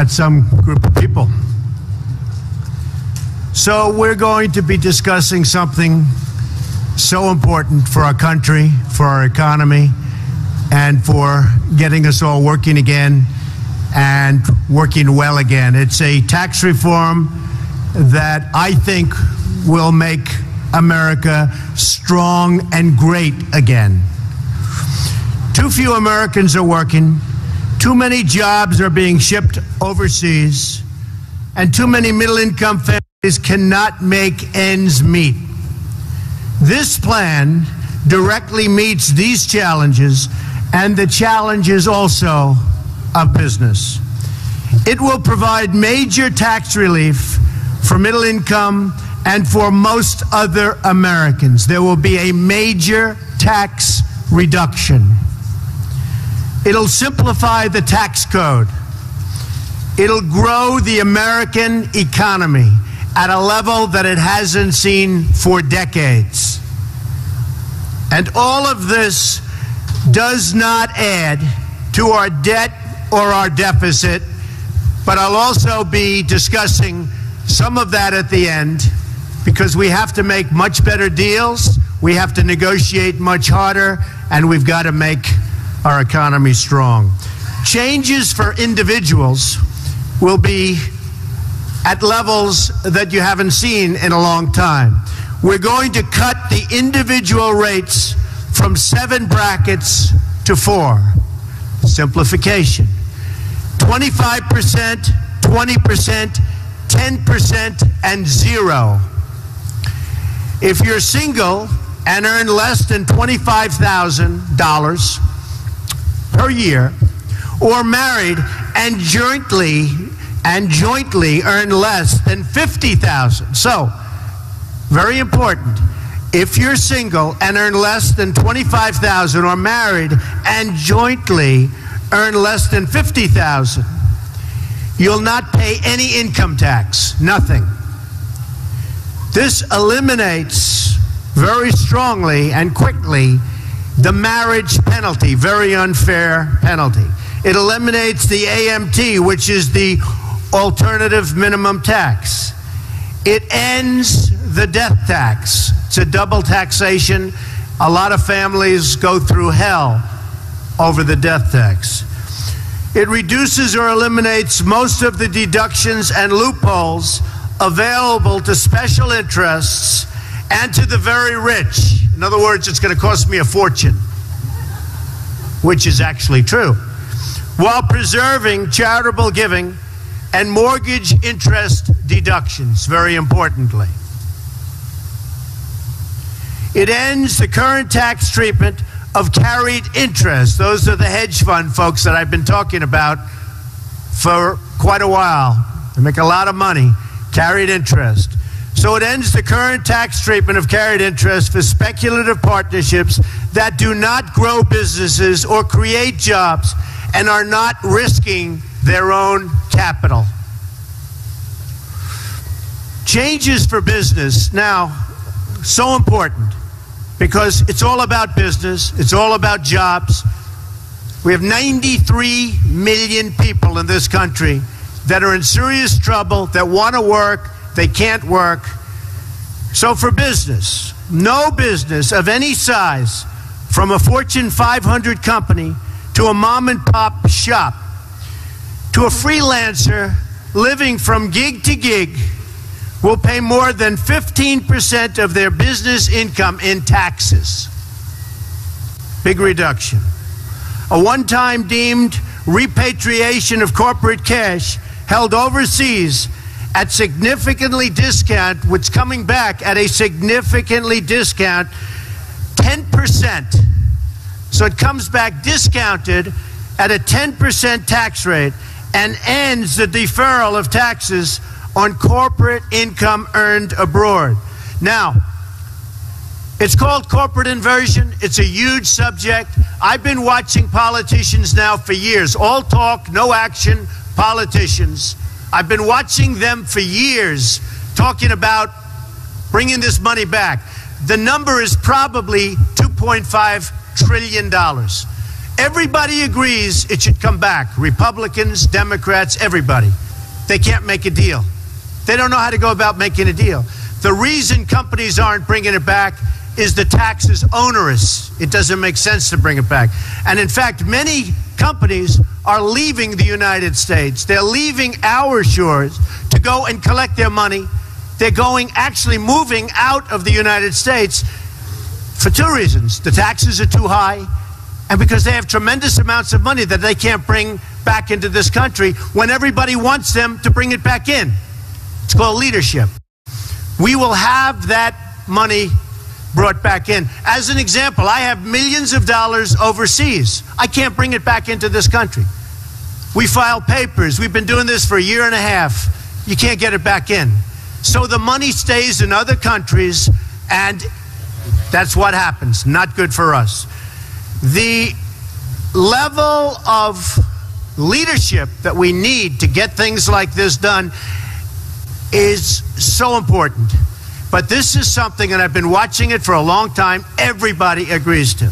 about some group of people. So we're going to be discussing something so important for our country, for our economy, and for getting us all working again and working well again. It's a tax reform that I think will make America strong and great again. Too few Americans are working, too many jobs are being shipped overseas, and too many middle-income families cannot make ends meet. This plan directly meets these challenges and the challenges also of business. It will provide major tax relief for middle income and for most other Americans. There will be a major tax reduction. It'll simplify the tax code. It'll grow the American economy at a level that it hasn't seen for decades. And all of this does not add to our debt or our deficit, but I'll also be discussing some of that at the end, because we have to make much better deals, we have to negotiate much harder, and we've got to make our economy strong. Changes for individuals will be at levels that you haven't seen in a long time. We're going to cut the individual rates from 7 brackets to 4. Simplification. 25%, 20%, 10%, and 0. If you're single and earn less than $25,000 per year, or married and jointly earn less than $50,000. So, very important. If you're single and earn less than $25,000, or married and jointly earn less than $50,000, you'll not pay any income tax, nothing. This eliminates very strongly and quickly the marriage penalty, very unfair penalty. It eliminates the AMT, which is the alternative minimum tax. It ends the death tax. It's a double taxation. A lot of families go through hell over the death tax. It reduces or eliminates most of the deductions and loopholes available to special interests and to the very rich. In other words, it's going to cost me a fortune, which is actually true, while preserving charitable giving and mortgage interest deductions, very importantly. It ends the current tax treatment of carried interest. Those are the hedge fund folks that I've been talking about for quite a while. They make a lot of money, carried interest. So it ends the current tax treatment of carried interest for speculative partnerships that do not grow businesses or create jobs and are not risking their own capital. Changes for business, now, so important, because it's all about business, it's all about jobs. We have 93 million people in this country that are in serious trouble, that want to work, they can't work. So for business, no business of any size, from a Fortune 500 company to a mom and pop shop to a freelancer living from gig to gig, will pay more than 15% of their business income in taxes. Big reduction. A one-time deemed repatriation of corporate cash held overseas at significantly discount, which coming back at a significantly discount, 10%. So it comes back discounted at a 10% tax rate and ends the deferral of taxes on corporate income earned abroad. Now, it's called corporate inversion. It's a huge subject. I've been watching politicians now for years. All talk, no action politicians. I've been watching them for years talking about bringing this money back. The number is probably $2.5 trillion. Everybody agrees it should come back. Republicans, Democrats, everybody. They can't make a deal. They don't know how to go about making a deal. The reason companies aren't bringing it back is the tax is onerous. It doesn't make sense to bring it back. And in fact, many companies are leaving the United States. They're leaving our shores to go and collect their money. They're actually moving out of the United States for two reasons. The taxes are too high, and because they have tremendous amounts of money that they can't bring back into this country when everybody wants them to bring it back in. It's called leadership. We will have that money brought back in. As an example, I have millions of dollars overseas. I can't bring it back into this country. We file papers. We've been doing this for a year and a half. You can't get it back in. So the money stays in other countries, and that's what happens. Not good for us. The level of leadership that we need to get things like this done is so important. But this is something, and I've been watching it for a long time, everybody agrees to.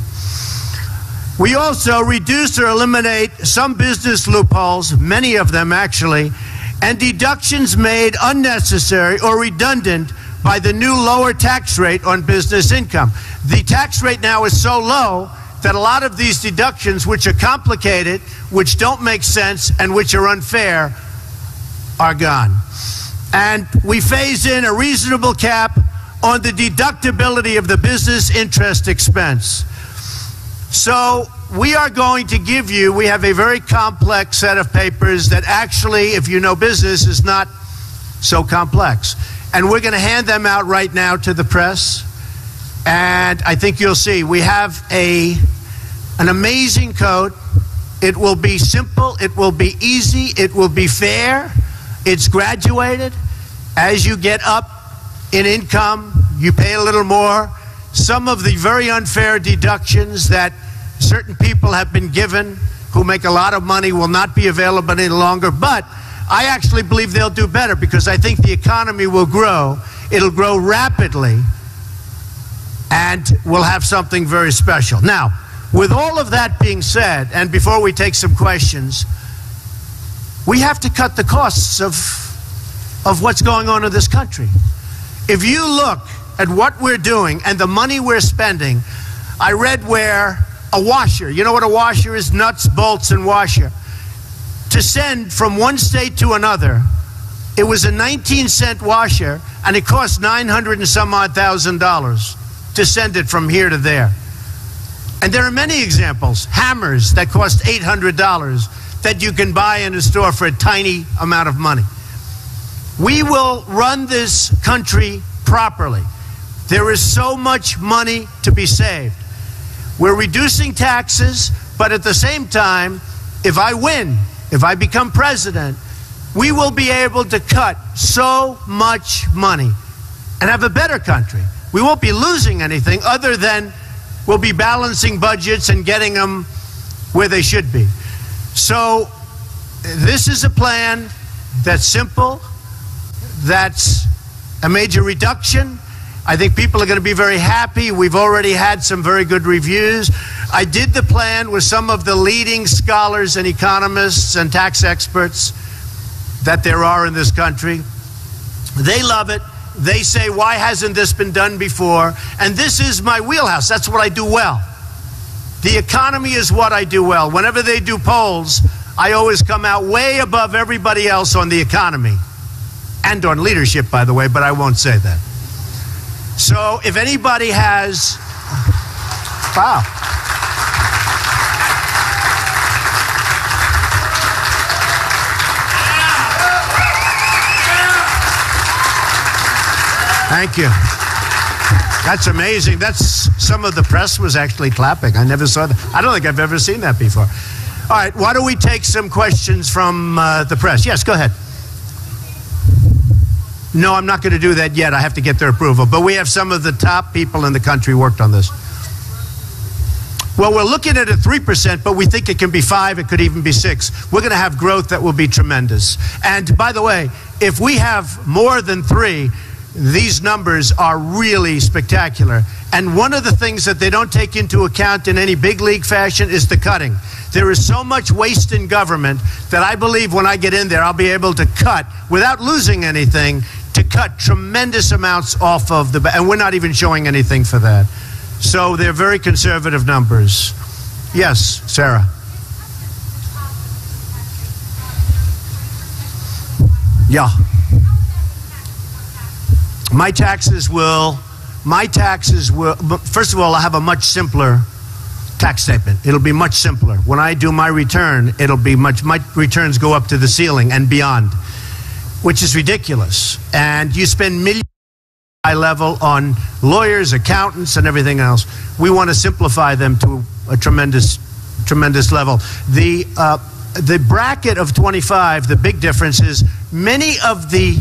We also reduce or eliminate some business loopholes, many of them actually, and deductions made unnecessary or redundant by the new lower tax rate on business income. The tax rate now is so low that a lot of these deductions, which are complicated, which don't make sense, and which are unfair, are gone. And we phase in a reasonable cap on the deductibility of the business interest expense. So we are going to give you, we have a very complex set of papers that actually, if you know business, is not so complex. And we're going to hand them out right now to the press. And I think you'll see, we have an amazing code. It will be simple, it will be easy, it will be fair, it's graduated. As you get up in income, you pay a little more. Some of the very unfair deductions that certain people have been given who make a lot of money will not be available any longer. But I actually believe they'll do better because I think the economy will grow. It'll grow rapidly, and we'll have something very special. Now, with all of that being said, and before we take some questions, we have to cut the costs of what's going on in this country. If you look at what we're doing and the money we're spending, I read where a washer, you know what a washer is? Nuts, bolts, and washer. To send from one state to another, it was a 19-cent washer, and it cost $900 and some odd thousand to send it from here to there. And there are many examples. Hammers that cost $800 that you can buy in a store for a tiny amount of money. We will run this country properly. There is so much money to be saved. We're reducing taxes, but at the same time, if I win, if I become president, we will be able to cut so much money and have a better country. We won't be losing anything other than we'll be balancing budgets and getting them where they should be. So this is a plan that's simple, that's a major reduction. I think people are going to be very happy. We've already had some very good reviews. I did the plan with some of the leading scholars and economists and tax experts that there are in this country. They love it. They say, why hasn't this been done before? And this is my wheelhouse. That's what I do well. The economy is what I do well. Whenever they do polls, I always come out way above everybody else on the economy. And on leadership, by the way, but I won't say that. So if anybody has... Wow. Thank you. That's amazing. That's some of the press was actually clapping. I never saw that. I don't think I've ever seen that before. All right, why don't we take some questions from the press? Yes, go ahead. No, I'm not going to do that yet. I have to get their approval. But we have some of the top people in the country worked on this. Well, we're looking at a 3%, but we think it can be 5, it could even be 6. We're going to have growth that will be tremendous. And by the way, if we have more than 3, these numbers are really spectacular. And one of the things that they don't take into account in any big league fashion is the cutting. There is so much waste in government that I believe when I get in there, I'll be able to cut, without losing anything, to cut tremendous amounts off of the, and we're not even showing anything for that. So they're very conservative numbers. Yes, Sarah. Yeah. My taxes will, first of all, I have a much simpler tax statement. It'll be much simpler. When I do my return, it'll be my returns go up to the ceiling and beyond, which is ridiculous. And you spend millions high level on lawyers, accountants, and everything else. We want to simplify them to a tremendous level. The bracket of 25, the big difference is many of the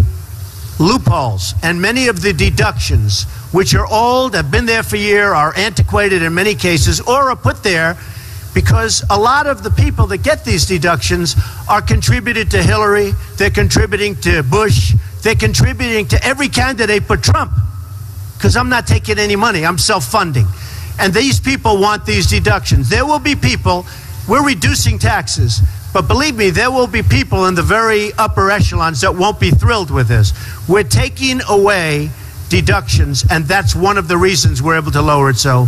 loopholes and many of the deductions, which are old, have been there for years, are antiquated in many cases, or are put there because a lot of the people that get these deductions are contributed to Hillary, they're contributing to Bush, they're contributing to every candidate but Trump, because I'm not taking any money, I'm self-funding. And these people want these deductions. There will be people, we're reducing taxes, but believe me, there will be people in the very upper echelons that won't be thrilled with this. We're taking away deductions, and that's one of the reasons we're able to lower it. So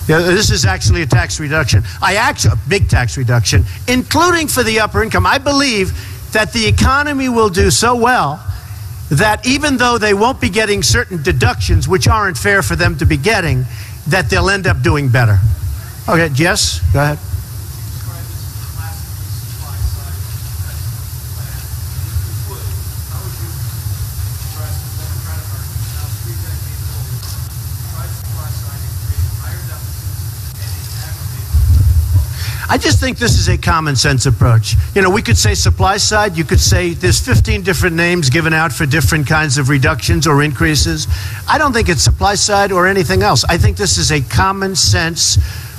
yeah, this is actually a tax reduction. A big tax reduction, including for the upper income. I believe that the economy will do so well that even though they won't be getting certain deductions, which aren't fair for them to be getting, that they'll end up doing better. Okay, yes, go ahead. I just think this is a common sense approach. You know, we could say supply side, you could say there's 15 different names given out for different kinds of reductions or increases. I don't think it's supply side or anything else. I think this is a common sense,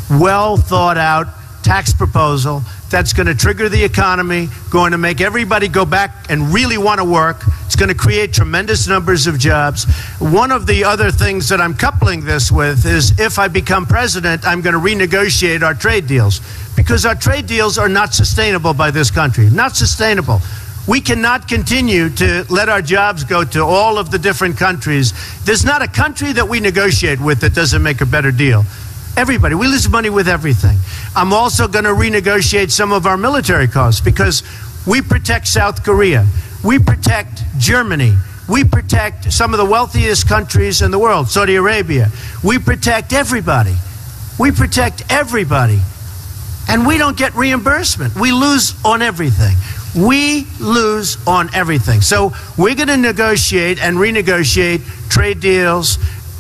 well thought out tax proposal that's going to trigger the economy, going to make everybody go back and really want to work. It's going to create tremendous numbers of jobs. One of the other things that I'm coupling this with is if I become president, I'm going to renegotiate our trade deals, because our trade deals are not sustainable by this country. Not sustainable. We cannot continue to let our jobs go to all of the different countries. There's not a country that we negotiate with that doesn't make a better deal. Everybody. We lose money with everything. I'm also going to renegotiate some of our military costs, because we protect South Korea. We protect Germany. We protect some of the wealthiest countries in the world, Saudi Arabia. We protect everybody. We protect everybody. And we don't get reimbursement. We lose on everything. We lose on everything. So we're going to negotiate and renegotiate trade deals,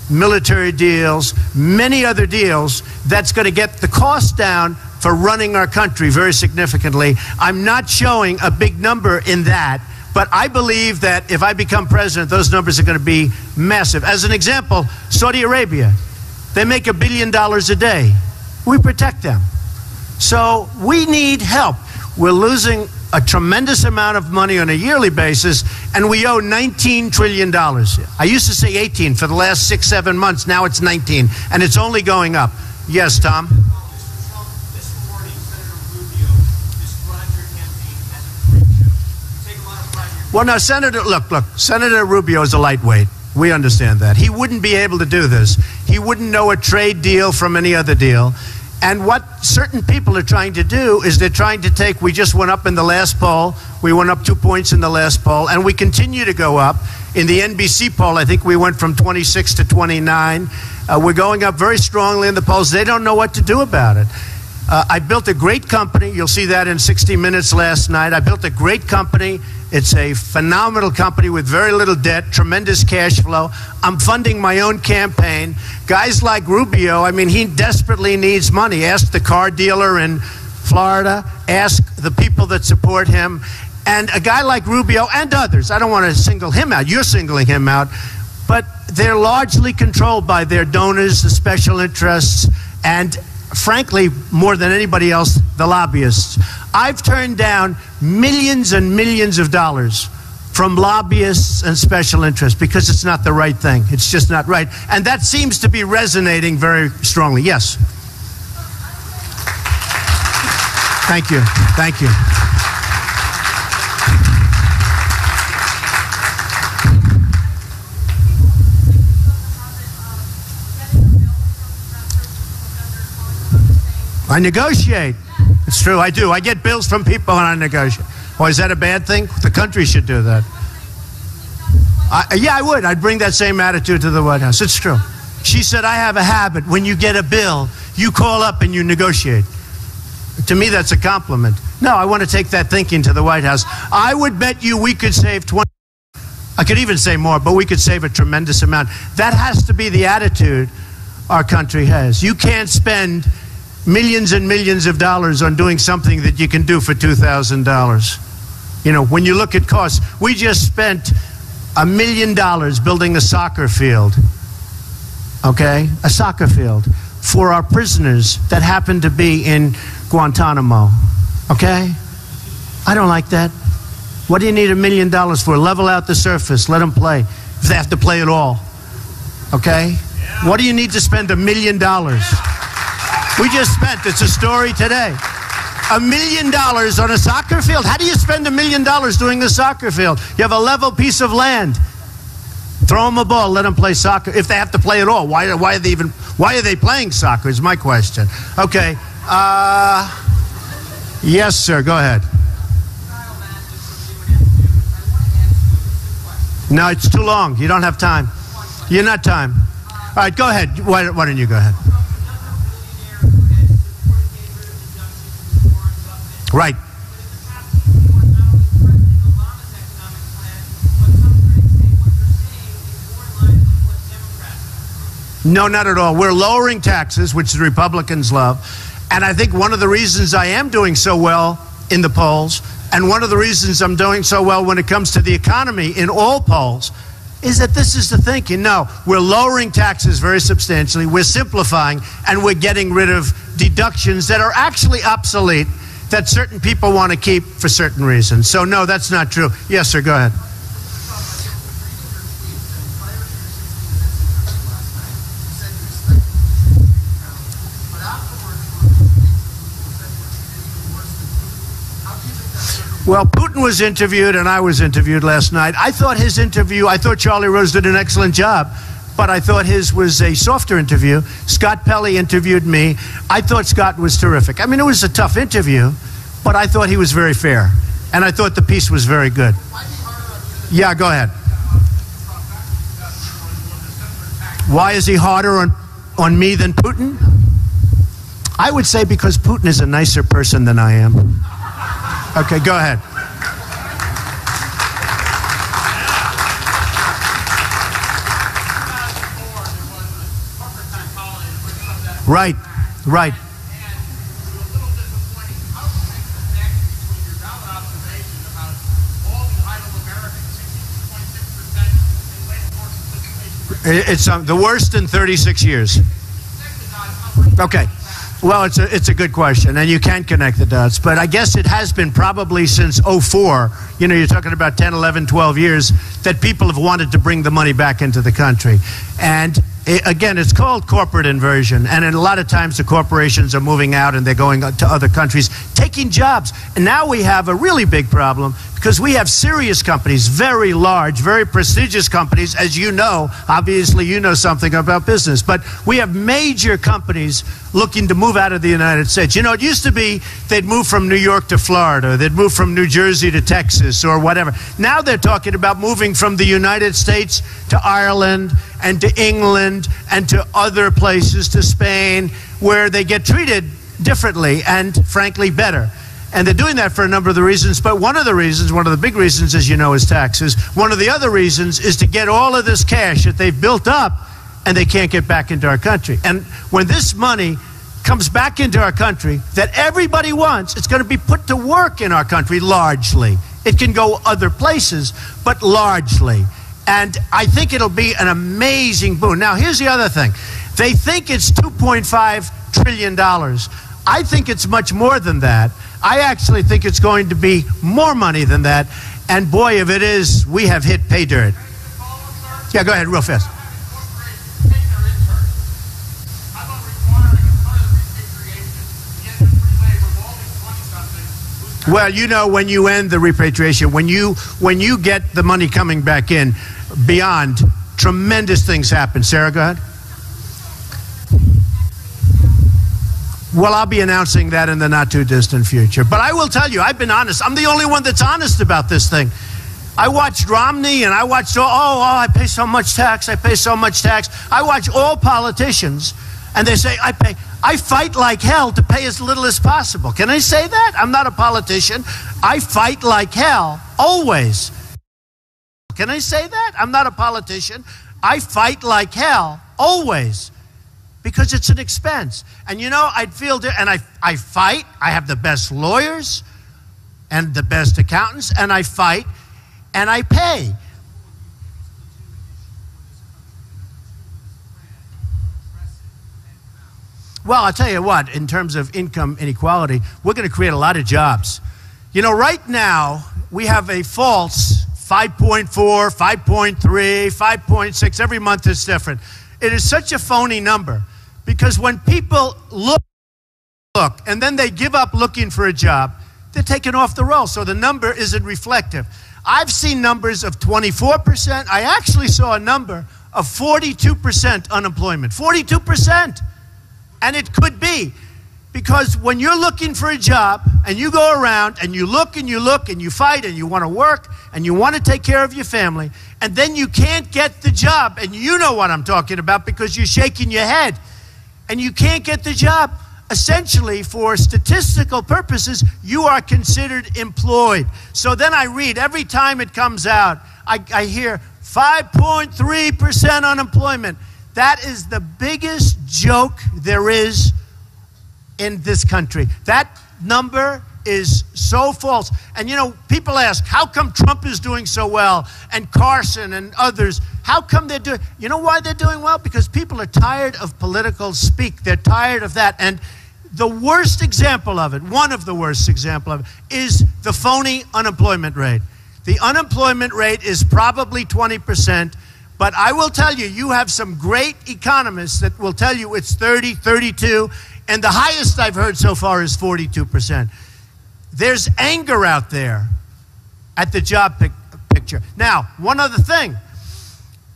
military deals, many other deals that's going to get the cost down for running our country very significantly. I'm not showing a big number in that, but I believe that if I become president, those numbers are going to be massive. As an example, Saudi Arabia, they make $1 billion a day. We protect them. So we need help. We're losing a tremendous amount of money on a yearly basis, and we owe $19 trillion. I used to say 18 for the last 6-7 months. Now it's 19, and it's only going up. Yes, Tom? This morning, Senator Rubio described your campaign as a freak show. You take a lot of pride in your... Well, now, look, Senator Rubio is a lightweight. We understand that. He wouldn't be able to do this. He wouldn't know a trade deal from any other deal. And what certain people are trying to do is they're trying to take, we just went up in the last poll, we went up 2 points in the last poll, and we continue to go up. In the NBC poll, I think we went from 26 to 29. We're going up very strongly in the polls. They don't know what to do about it. I built a great company. You'll see that in 60 Minutes last night. I built a great company. It's a phenomenal company with very little debt, tremendous cash flow. I'm funding my own campaign. Guys like Rubio, I mean, he desperately needs money. Ask the car dealer in Florida. Ask the people that support him. And a guy like Rubio and others, I don't want to single him out. You're singling him out. But they're largely controlled by their donors, the special interests, and frankly, more than anybody else, the lobbyists. I've turned down millions and millions of dollars from lobbyists and special interests because it's not the right thing. It's just not right. And that seems to be resonating very strongly. Yes. Thank you. Thank you. I negotiate. It's true, I do. I get bills from people and I negotiate. Well, is that a bad thing? The country should do that. Yeah, I would. I'd bring that same attitude to the White House. It's true. She said, I have a habit. When you get a bill, you call up and you negotiate. To me, that's a compliment. No, I want to take that thinking to the White House. I would bet you we could save 20. I could even say more, but we could save a tremendous amount. That has to be the attitude our country has. You can't spend millions and millions of dollars on doing something that you can do for $2,000. You know, when you look at costs, we just spent $1 million building a soccer field, okay? A soccer field for our prisoners that happen to be in Guantanamo, okay? I don't like that. What do you need $1 million for? Level out the surface, let them play, if they have to play at all, okay? What do you need to spend $1 million? We just spent, it's a story today, $1 million on a soccer field. How do you spend $1 million doing the soccer field? You have a level piece of land. Throw them a ball, let them play soccer. If they have to play at all, why are they playing soccer is my question. Okay. Yes, sir, go ahead. No, it's too long. You don't have time. You're not time. All right, go ahead. Why don't you go ahead? Right. No, not at all. We're lowering taxes, which the Republicans love. And I think one of the reasons I am doing so well in the polls, and one of the reasons I'm doing so well when it comes to the economy in all polls, is that this is the thinking. No, we're lowering taxes very substantially, we're simplifying, and we're getting rid of deductions that are actually obsolete, that certain people want to keep for certain reasons. So no, that's not true. Yes, sir, go ahead. Well, Putin was interviewed and I was interviewed last night. I thought Charlie Rose did an excellent job, but I thought his was a softer interview. Scott Pelley interviewed me. I thought Scott was terrific. I mean, it was a tough interview, but I thought he was very fair. And I thought the piece was very good. Yeah, go ahead. Why is he harder on me than Putin? I would say because Putin is a nicer person than I am. Okay, go ahead. Right, right. It's the worst in 36 years. Okay. Well, it's a good question, and you can connect the dots. But I guess it has been probably since 2004, you know, you're talking about 10, 11, 12 years, that people have wanted to bring the money back into the country. And again, it's called corporate inversion. And a lot of times the corporations are moving out and they're going to other countries, taking jobs. And now we have a really big problem because we have serious companies, very large, very prestigious companies, as you know. Obviously, you know something about business. But we have major companies looking to move out of the United States. You know, it used to be they'd move from New York to Florida, they'd move from New Jersey to Texas or whatever. Now they're talking about moving from the United States to Ireland and to England and to other places, to Spain, where they get treated differently and, frankly, better. And they're doing that for a number of the reasons, but one of the big reasons, as you know, is taxes. One of the other reasons is to get all of this cash that they've built up and they can't get back into our country. And when this money comes back into our country that everybody wants, it's going to be put to work in our country largely. It can go other places, but largely. And I think it'll be an amazing boon. Now, here's the other thing. They think it's $2.5 trillion. I think it's much more than that. I actually think it's going to be more money than that. And boy, if it is, we have hit pay dirt. Yeah, go ahead, real fast. Well, you know, when you end the repatriation, when you get the money coming back in, beyond, tremendous things happen. Sarah, go ahead. Well, I'll be announcing that in the not too distant future. But I will tell you, I've been honest. I'm the only one that's honest about this thing. I watched Romney and I watched, I pay so much tax, I pay so much tax. I watch all politicians and they say, I fight like hell to pay as little as possible. Can I say that? I'm not a politician. I fight like hell, always. Can I say that? I'm not a politician. I fight like hell, always. Because it's an expense. And you know, I'd feel, and I fight. I have the best lawyers and the best accountants, and I fight, and I pay. Well, I'll tell you what, in terms of income inequality, we're going to create a lot of jobs. You know, right now, we have a false 5.4, 5.3, 5.6. Every month is different. It is such a phony number. Because when people look, and then they give up looking for a job, they're taken off the roll. So the number isn't reflective. I've seen numbers of 24%. I actually saw a number of 42% unemployment. 42%. And it could be. Because when you're looking for a job, and you go around, and you look, and you fight, and you want to work, and you want to take care of your family, and then you can't get the job, and you know what I'm talking about because you're shaking your head. And you can't get the job, essentially, for statistical purposes, you are considered employed. So then I read, every time it comes out, I hear 5.3% unemployment. That is the biggest joke there is in this country. That number is so false. And you know, people ask, how come Trump is doing so well, and Carson and others? How come they're doing? You know why they're doing well? Because people are tired of political speak. They're tired of that. And the worst example of it, one of the worst examples of it, is the phony unemployment rate. The unemployment rate is probably 20%, but I will tell you, you have some great economists that will tell you it's 30, 32, and the highest I've heard so far is 42%. There's anger out there at the job picture. Now, one other thing.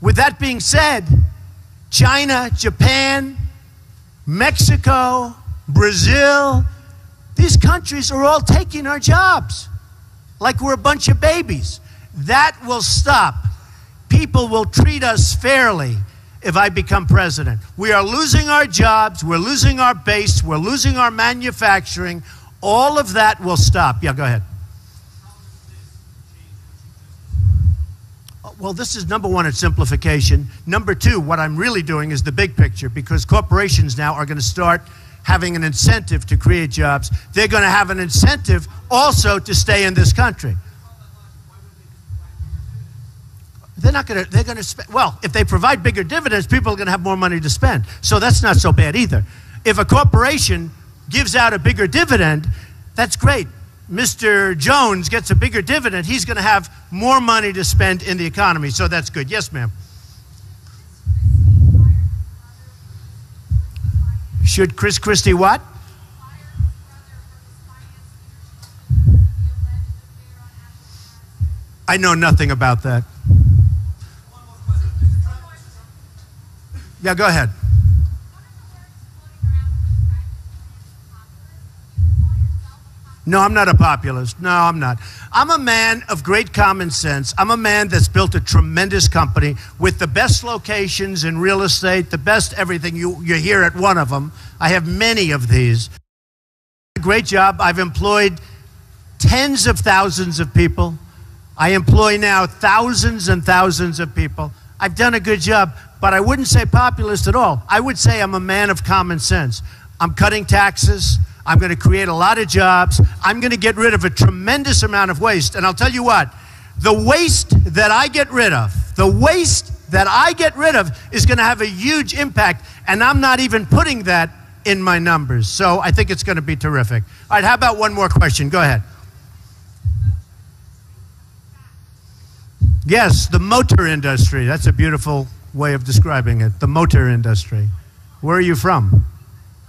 With that being said, China, Japan, Mexico, Brazil, these countries are all taking our jobs like we're a bunch of babies. That will stop. People will treat us fairly if I become president. We are losing our jobs, we're losing our base, we're losing our manufacturing. All of that will stop. Yeah, go ahead. Well, this is number one, it's simplification. Number two, what I'm really doing is the big picture, because corporations now are going to start having an incentive to create jobs. They're going to have an incentive also to stay in this country. They're going to spend, well, if they provide bigger dividends, people are going to have more money to spend. So that's not so bad either. If a corporation gives out a bigger dividend, that's great. Mr. Jones gets a bigger dividend, he's going to have more money to spend in the economy. So that's good. Yes, ma'am. Should Chris Christie what? I know nothing about that. Yeah, go ahead. No, I'm not a populist. No, I'm not. I'm a man of great common sense. I'm a man that's built a tremendous company with the best locations in real estate, the best everything. You're here at one of them. I have many of these. A great job. I've employed tens of thousands of people. I employ now thousands and thousands of people. I've done a good job, but I wouldn't say populist at all. I would say I'm a man of common sense. I'm cutting taxes. I'm going to create a lot of jobs. I'm going to get rid of a tremendous amount of waste. And I'll tell you what, the waste that I get rid of, is going to have a huge impact. And I'm not even putting that in my numbers. So I think it's going to be terrific. All right, how about one more question? Go ahead. Yes, the motor industry. That's a beautiful way of describing it. The motor industry. Where are you from?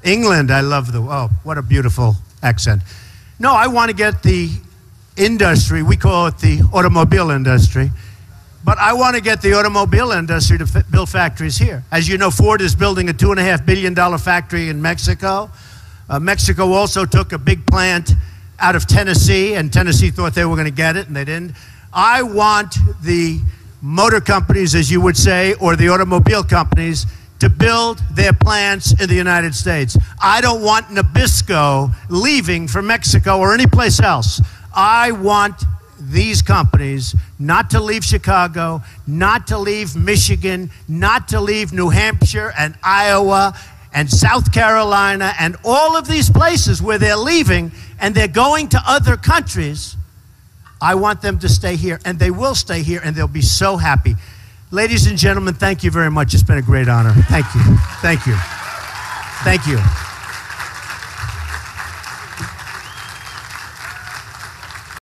England. I love oh, what a beautiful accent. No, I want to get the industry, we call it the automobile industry, but I want to get the automobile industry to build factories here. As you know, Ford is building a $2.5 billion factory in Mexico. Mexico also took a big plant out of Tennessee, and Tennessee thought they were going to get it, and they didn't. I want the motor companies, as you would say, or the automobile companies, to build their plants in the United States. I don't want Nabisco leaving for Mexico or any place else. I want these companies not to leave Chicago, not to leave Michigan, not to leave New Hampshire and Iowa and South Carolina and all of these places where they're leaving and they're going to other countries. I want them to stay here, and they will stay here, and they'll be so happy. Ladies and gentlemen, thank you very much. It's been a great honor. Thank you. Thank you. Thank you.